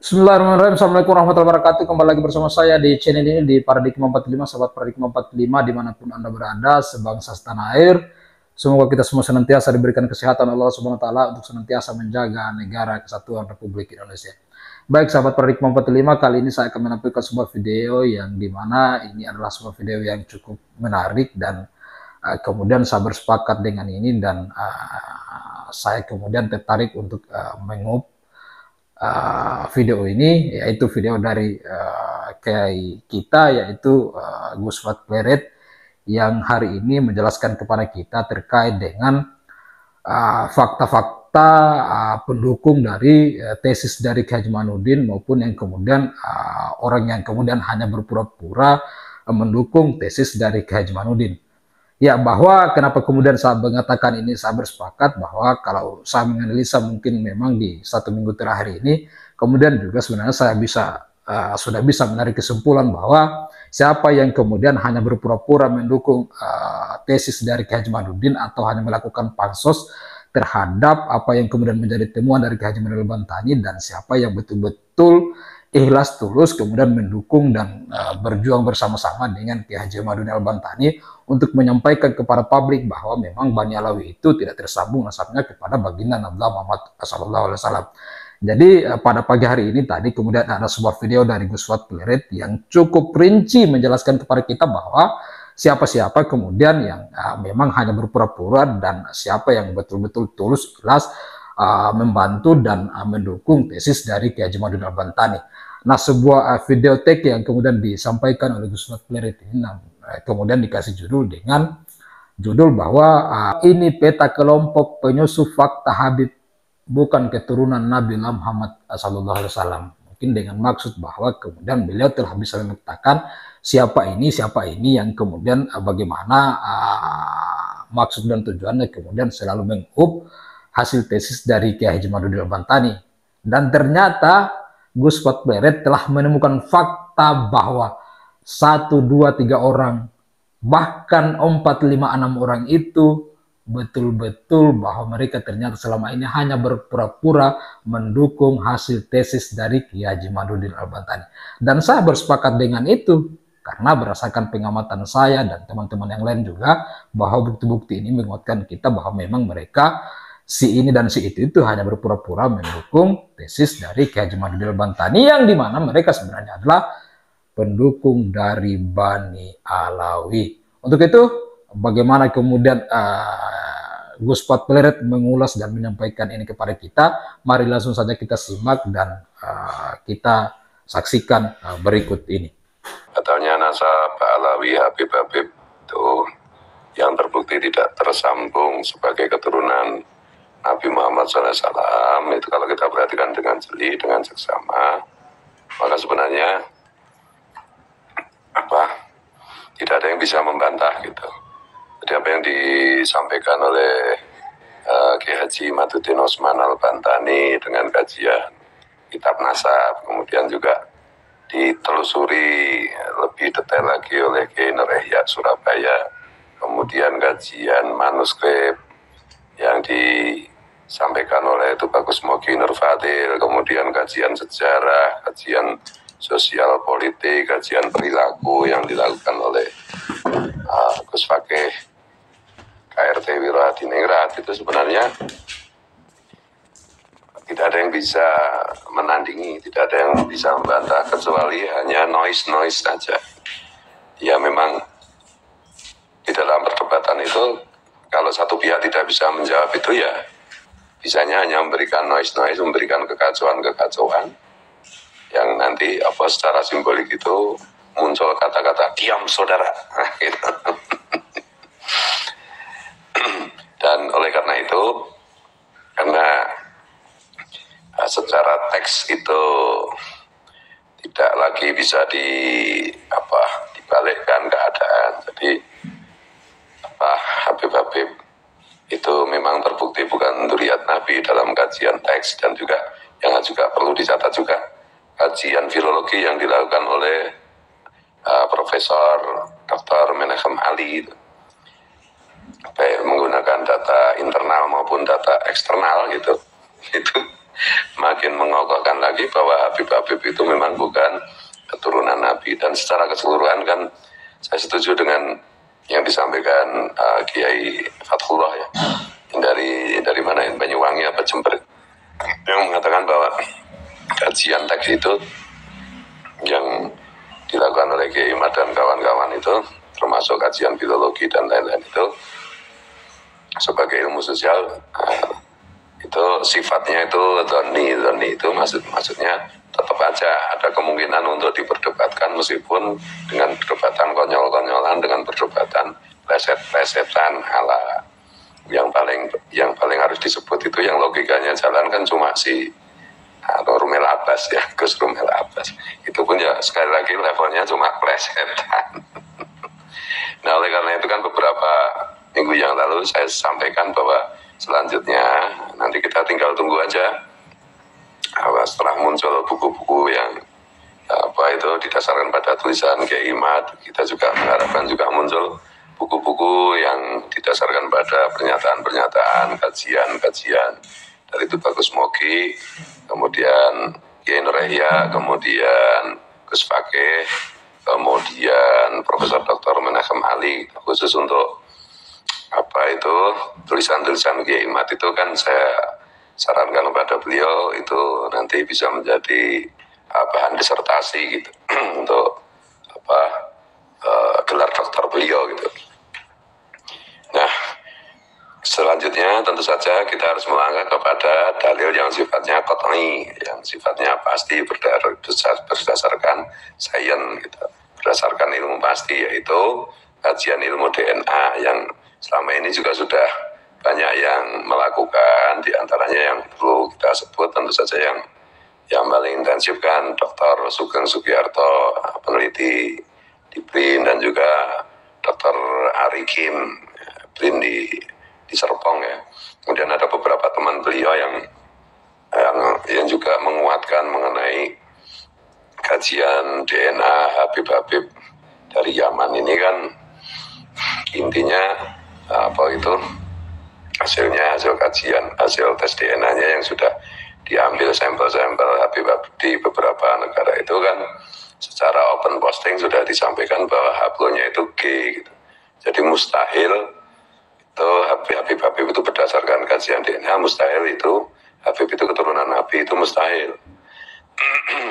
Bismillahirrahmanirrahim. Assalamualaikum warahmatullahi wabarakatuh. Kembali lagi bersama saya di channel ini di Paradigma 45, sahabat Paradigma 45 dimanapun Anda berada, sebangsa setanah air. Semoga kita semua senantiasa diberikan kesehatan Allah Subhanahu wa taala untuk senantiasa menjaga negara kesatuan Republik Indonesia. Baik sahabat Paradigma 45, kali ini saya akan menampilkan sebuah video yang dimana ini adalah sebuah video yang cukup menarik dan kemudian saya bersepakat dengan ini dan saya kemudian tertarik untuk mengup video ini, yaitu video dari kiai kita, yaitu Gus Fuad Pleret, yang hari ini menjelaskan kepada kita terkait dengan fakta-fakta pendukung dari tesis dari Kiai Hajimanuddin maupun yang kemudian orang yang kemudian hanya berpura-pura mendukung tesis dari Kiai Hajimanuddin. Ya, bahwa kenapa kemudian saya mengatakan ini, saya bersepakat bahwa kalau saya menganalisa mungkin memang di 1 minggu terakhir ini, kemudian juga sebenarnya saya sudah bisa menarik kesimpulan bahwa siapa yang kemudian hanya berpura-pura mendukung tesis dari Kiai Hajimanuddin atau hanya melakukan pansos terhadap apa yang kemudian menjadi temuan dari Kiai Hajimanuddin Al-Bantani, dan siapa yang betul-betul ikhlas tulus kemudian mendukung dan berjuang bersama-sama dengan Kiai Hajimanuddin Al-Bantani untuk menyampaikan kepada publik bahwa memang Bani Alawi itu tidak tersambung nasabnya kepada baginda Nabi Muhammad SAW. Jadi pada pagi hari ini tadi kemudian ada sebuah video dari Gus Fuad Pleret yang cukup rinci menjelaskan kepada kita bahwa siapa-siapa kemudian yang memang hanya berpura-pura dan siapa yang betul-betul tulus ikhlas membantu dan mendukung tesis dari Kiai Hajimanuddin Al-Bantani. Nah, sebuah videotek yang kemudian disampaikan oleh Gus Fuad Pleret ini kemudian dikasih judul dengan judul bahwa ini peta kelompok penyusup fakta Habib bukan keturunan Nabi Muhammad SAW. Mungkin dengan maksud bahwa kemudian beliau telah bisa memetakan siapa ini yang kemudian bagaimana maksud dan tujuannya kemudian selalu mengup hasil tesis dari Kiai Hajimanuddin Al-Bantani. Dan ternyata Gus Fuad Pleret telah menemukan fakta bahwa 1, 2, 3 orang, bahkan 4, 5, 6 orang itu betul-betul bahwa mereka ternyata selama ini hanya berpura-pura mendukung hasil tesis dari Kiai Hajimanuddin Al-Bantani. Dan saya bersepakat dengan itu karena berdasarkan pengamatan saya dan teman-teman yang lain juga bahwa bukti-bukti ini menguatkan kita bahwa memang mereka si ini dan si itu hanya berpura-pura mendukung tesis dari Kiai Hajimanuddin Al-Bantani, yang dimana mereka sebenarnya adalah pendukung dari Bani Alawi. Untuk itu, bagaimana kemudian Gus Fuad Pleret mengulas dan menyampaikan ini kepada kita, mari langsung saja kita simak dan kita saksikan berikut ini. Katanya nasab Alawi Habib itu yang terbukti tidak tersambung sebagai keturunan Nabi Muhammad SAW, itu kalau kita perhatikan dengan jeli, dengan seksama, maka sebenarnya tidak ada yang bisa membantah gitu. Jadi apa yang disampaikan oleh Kiai Haji Maduddin Osman Al-Bantani dengan kajian kitab nasab, kemudian juga ditelusuri lebih detail lagi oleh Kiai Nur Ihya Surabaya, kemudian kajian manuskrip yang disampaikan oleh itu Bagus Mogi Nur Fadil, kemudian kajian sejarah, kajian sosial politik, kajian perilaku yang dilakukan oleh Gus Fakih KRT Wiradiningrat, itu sebenarnya tidak ada yang bisa menandingi, tidak ada yang bisa membantah, kecuali hanya noise saja. Ya memang di dalam perdebatan itu kalau satu pihak tidak bisa menjawab itu ya bisanya hanya memberikan noise, memberikan kekacauan yang nanti secara simbolik itu muncul kata-kata diam saudara gitu. Dan oleh karena itu, karena secara teks itu tidak lagi bisa dibalikkan keadaan, jadi Habib itu memang terbukti bukan dzurriyyat Nabi dalam kajian teks, dan juga yang juga perlu dicatat juga kajian filologi yang dilakukan oleh Profesor Dr. Menachem Ali, baik menggunakan data internal maupun data eksternal gitu, itu makin mengokohkan lagi bahwa Habib Habib itu memang bukan keturunan Nabi. Dan secara keseluruhan kan saya setuju dengan yang disampaikan Kiai Fathullah ya, dari mana, Banyuwangi apa Jember, yang mengatakan bahwa kajian teks itu yang dilakukan oleh Kiai Imad dan kawan-kawan itu, termasuk kajian filologi dan lain-lain itu, sebagai ilmu sosial, itu sifatnya itu dhoni itu maksudnya tetap aja ada kemungkinan untuk diperdebatkan, meskipun dengan perdebatan konyol-konyolan, dengan perdebatan pleset-plesetan ala yang paling harus disebut itu yang logikanya jalan kan cuma si Rumel Abbas ya, Gus Rumel Abbas. Itu pun ya sekali lagi levelnya cuma plesetan. Nah, oleh karena itu kan beberapa minggu yang lalu saya sampaikan bahwa selanjutnya nanti kita tinggal tunggu aja setelah muncul buku-buku yang itu didasarkan pada tulisan Kiai Imad. Kita juga mengharapkan juga muncul buku-buku yang didasarkan pada pernyataan-pernyataan, kajian-kajian dari itu Bagus Mogi, kemudian Kiai Nur Yahya, kemudian Gus Fakih, kemudian Profesor Dr. Menachem Ali, khusus untuk tulisan-tulisan Kiai Imad itu kan saya sarankan kepada beliau itu nanti bisa menjadi bahan disertasi gitu untuk gelar doktor beliau gitu. Nah, selanjutnya tentu saja kita harus melangkah kepada dalil yang sifatnya qat'i, yang sifatnya pasti berdasarkan sains gitu, berdasarkan ilmu pasti, yaitu kajian ilmu DNA yang selama ini juga sudah banyak yang melakukan. Di antaranya yang perlu kita sebut tentu saja yang paling intensif kan Dr. Sugeng Sugiarto, peneliti di BRIN, dan juga Dr. Ari Kim, BRIN di Serpong ya. Kemudian ada beberapa teman beliau yang juga menguatkan mengenai kajian DNA Habib-Habib dari Yaman ini kan, intinya hasil kajian, hasil tes DNA-nya yang sudah diambil sampel-sampel Habib-Habib di beberapa negara itu kan secara open posting sudah disampaikan bahwa haplonya itu G gitu. Jadi mustahil itu Habib-Habib itu berdasarkan kajian DNA, mustahil itu Habib itu keturunan Nabi, itu mustahil.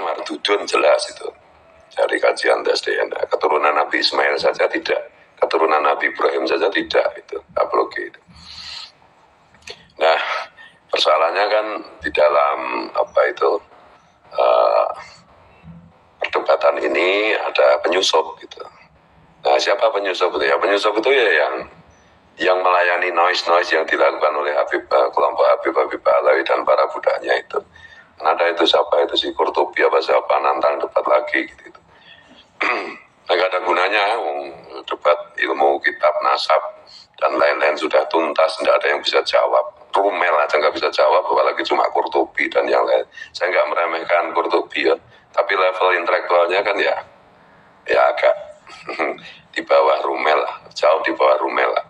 Mardudun jelas itu dari kajian tes DNA. Keturunan Nabi Ismail saja tidak, keturunan Nabi Ibrahim saja tidak, itu haplogi itu. Nah, persoalannya kan di dalam perdebatan ini ada penyusup gitu. Nah, siapa penyusup itu? Ya, penyusup itu ya yang melayani noise yang dilakukan oleh kelompok Habib Alawi dan para budanya itu. Ada itu siapa itu si Qurtubi apa siapa nantang debat lagi gitu. Nah, gak ada gunanya debat ilmu kitab nasab dan lain-lain sudah tuntas, tidak ada yang bisa jawab. Rumel aja nggak bisa jawab, apalagi cuma Qurtubi dan yang lain. Saya nggak meremehkan Qurtubi ya, tapi level intelektualnya kan ya agak di bawah Rumel lah, jauh di bawah Rumel lah.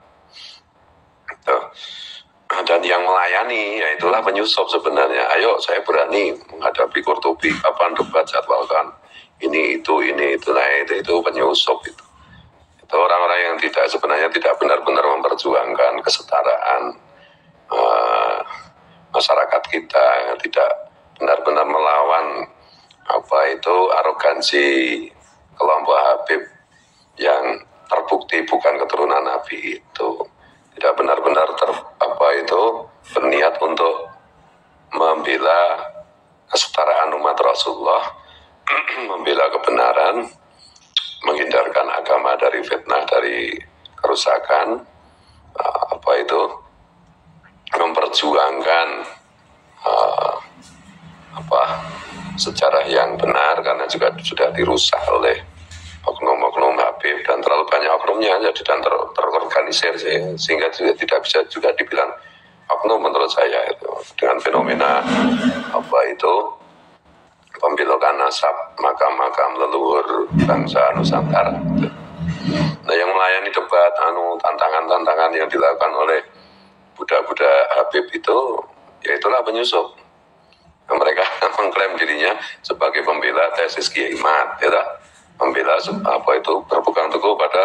Dan yang melayani ya itulah penyusup sebenarnya. Ayo, saya berani menghadapi Qurtubi, kapan debat jadwalkan ini itu. Nah, itu penyusup itu orang-orang yang sebenarnya tidak benar-benar memperjuangkan kesetaraan masyarakat kita, tidak benar-benar melawan arogansi kelompok Habib yang terbukti bukan keturunan Nabi itu, tidak benar-benar berniat untuk membela kesetaraan umat Rasulullah, membela kebenaran, menghindarkan agama dari fitnah, dari kerusakan, memperjuangkan sejarah yang benar, karena juga sudah dirusak oleh oknum-oknum Habib dan terlalu banyak oknumnya jadi dan terorganisir sehingga tidak bisa juga dibilang oknum menurut saya itu, dengan fenomena pembelokan nasab makam-makam leluhur bangsa Nusantara gitu. Nah, yang melayani debat tantangan-tantangan yang dilakukan oleh budak-budak Habib itu, ya itulah penyusup. Mereka mengklaim dirinya sebagai pembela tesis Kiai Mat, ya tak? Membela apa itu berpegang teguh pada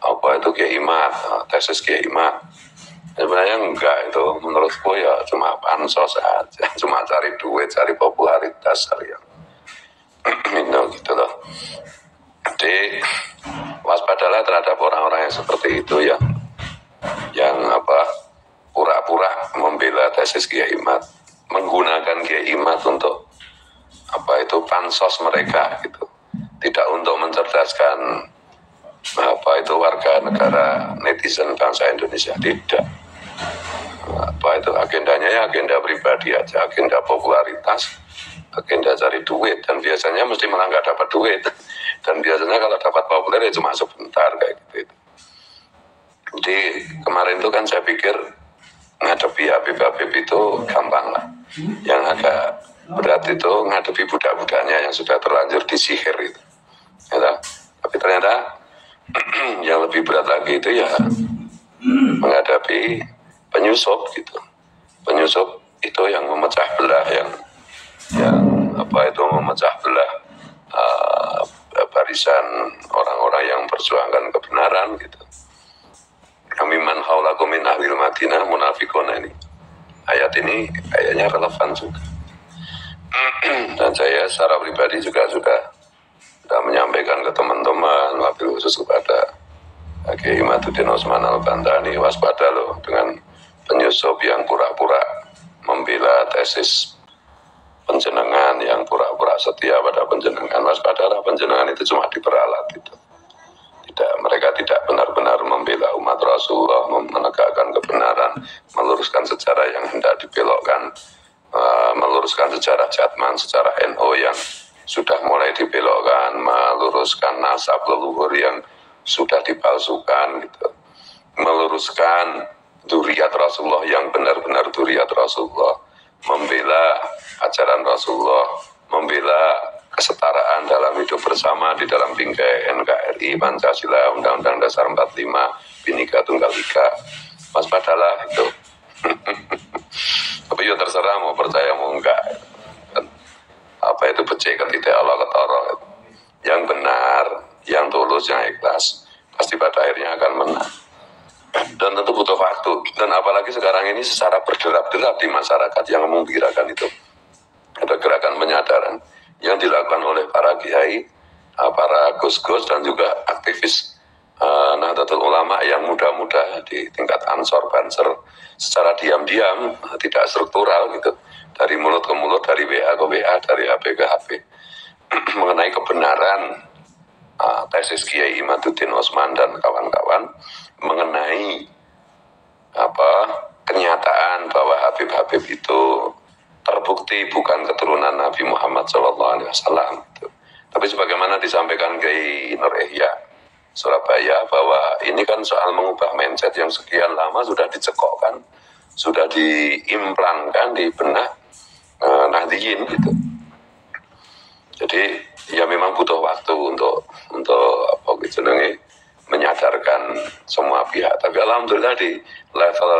apa itu Kiai Mat, tesis Kiai Mat. Sebenarnya enggak, itu menurutku ya cuma pansos aja, cuma cari duit, cari popularitas, cari yang gitu loh. Jadi waspadalah terhadap orang-orang yang seperti itu, yang apa pura-pura membela tesis Kiai Mat, menggunakan Kiai Mat untuk apa itu pansos mereka gitu, tidak untuk mencerdaskan apa itu warga negara netizen bangsa Indonesia, tidak. Apa itu agendanya ya agenda pribadi aja, agenda popularitas, agenda cari duit, dan biasanya mesti malah nggak dapat duit, dan biasanya kalau dapat populer ya cuma sebentar kayak gitu. Jadi kemarin itu kan saya pikir ngadepi Habib itu gampang lah, yang agak berat itu ngadepi budak-budaknya yang sudah terlanjur disihir itu, ya, tapi ternyata yang lebih berat lagi itu ya menghadapi penyusup gitu. Penyusup itu yang memecah belah, yang apa itu memecah belah barisan orang-orang yang perjuangkan kebenaran gitu. Kamiman haulakum min ahlil Madinah munafiqun, ini ayat ini kayaknya relevan juga. Dan saya secara pribadi juga sudah menyampaikan ke teman-teman, wabil khusus kepada Kiai Imaduddin Utsman Al-Bantani, waspada loh dengan penyusup yang pura-pura membela tesis penjenengan, yang pura-pura setia pada penjenengan. Waspadalah, penjenengan itu cuma diperalat itu. Mereka tidak benar-benar membela umat Rasulullah, menegakkan kebenaran, meluruskan sejarah yang hendak dibelokkan, meluruskan sejarah Jatman, sejarah NU yang sudah mulai dibelokkan, meluruskan nasab leluhur yang sudah dipalsukan gitu, meluruskan dzurriyyat Rasulullah yang benar-benar dzurriyyat Rasulullah, membela ajaran Rasulullah, membela kesetaraan dalam hidup bersama di dalam bingkai NKRI, Pancasila, Undang-Undang Dasar 45, Bhinneka Tunggal Ika. Waspadalah itu. Tapi ya terserah mau percaya mau enggak. Apa itu becik ketika Allah ketara. Yang benar, yang tulus, yang ikhlas, pasti pada akhirnya akan menang. Dan tentu butuh waktu. Dan apalagi sekarang ini secara berderap-derap di masyarakat yang menggerakkan itu. Ada gerakan penyadaran yang dilakukan oleh para kiai, para gus-gus, dan juga aktivis Nahdlatul Ulama yang muda-muda di tingkat Ansor, Banser, secara diam-diam, tidak struktural gitu, dari mulut ke mulut, dari WA ke WA, dari HP ke HP, mengenai kebenaran tesis Kiai Imaduddin Utsman dan kawan-kawan, mengenai kenyataan bahwa Habib-Habib itu terbukti bukan keturunan Nabi Muhammad SAW. Tapi sebagaimana disampaikan Kiai Nur Ihya Surabaya, bahwa ini kan soal mengubah mindset yang sekian lama sudah dicekokkan, sudah diimplankan di benak Nahdliyin gitu. Jadi ya memang butuh waktu untuk menyadarkan semua pihak. Tapi alhamdulillah di level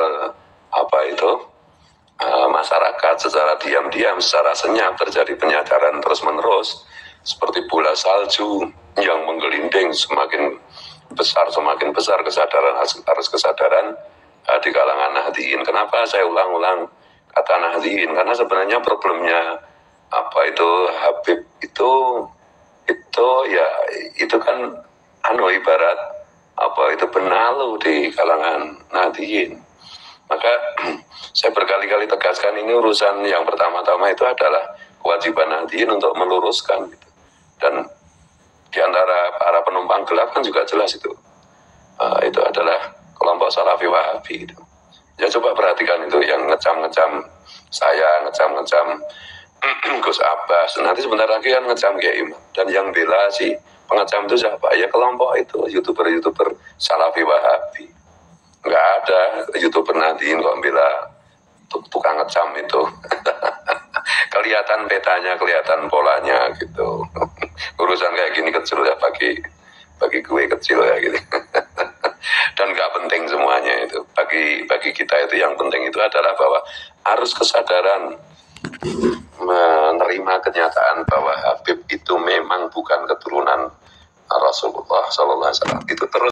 masyarakat secara diam-diam, secara senyap terjadi penyadaran terus-menerus, seperti bola salju yang menggelinding, semakin besar kesadaran di kalangan Nahdliyin. Kenapa saya ulang-ulang kata Nahdliyin? Karena sebenarnya problemnya Habib itu kan ibarat benalu di kalangan Nahdliyin. Maka saya berkali-kali tegaskan, ini urusan yang pertama-tama itu adalah kewajiban Nahdliyin untuk meluruskan gitu. Dan di antara para penumpang gelap kan juga jelas itu adalah kelompok Salafi Wahabi itu. Ya coba perhatikan itu, yang ngecam-ngecam saya, ngecam-ngecam Gus Abbas, nanti sebentar lagi kan ngecam Kiai Imam. Dan yang bela si pengecam itu siapa? Ya kelompok itu, YouTuber Salafi Wahabi. Nggak ada YouTuber Nahdliyin kok bela tukang ngecam itu. Kelihatan petanya, kelihatan polanya gitu. Urusan kayak gini kecil ya, bagi gue kecil ya gitu. Dan nggak penting semuanya itu. Bagi kita itu yang penting itu adalah bahwa arus kesadaran menerima kenyataan bahwa Habib itu memang bukan keturunan Rasulullah SAW. Itu terus